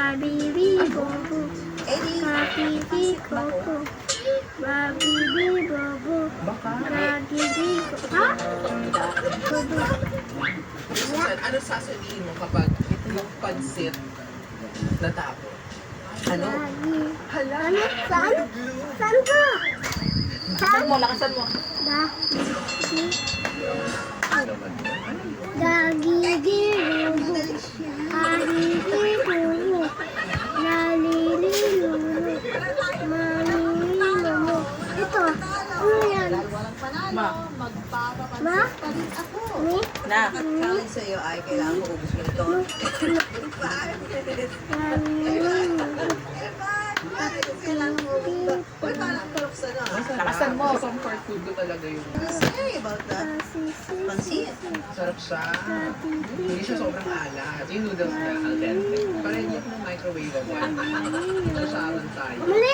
Babibi bobo. Babibi bobo. Babibi bobo. Babibi bobo. Ha? Bobo. Ano sasabihin mo kapag yung pansit natapon? Ano? Hala? Ano? Saan? Saan ka? Lakasan mo, lakasan mo. Dagigirugo, ahihirugo, nalililulo, malililulo. Ito, ano yan? Ma. Ma? Ni? Na. Sabi sa'yo ay kailangan mo ubus mo ito. Uy, parang kaluksan na. Lakasan mo. Comfort food ko talaga yung Say about that. Pansit. sarap siya. Hindi siya sobrang alat. Yung noodles niya, al dente. Para hindi mo microwave mo. Sasaran tayo. Mali!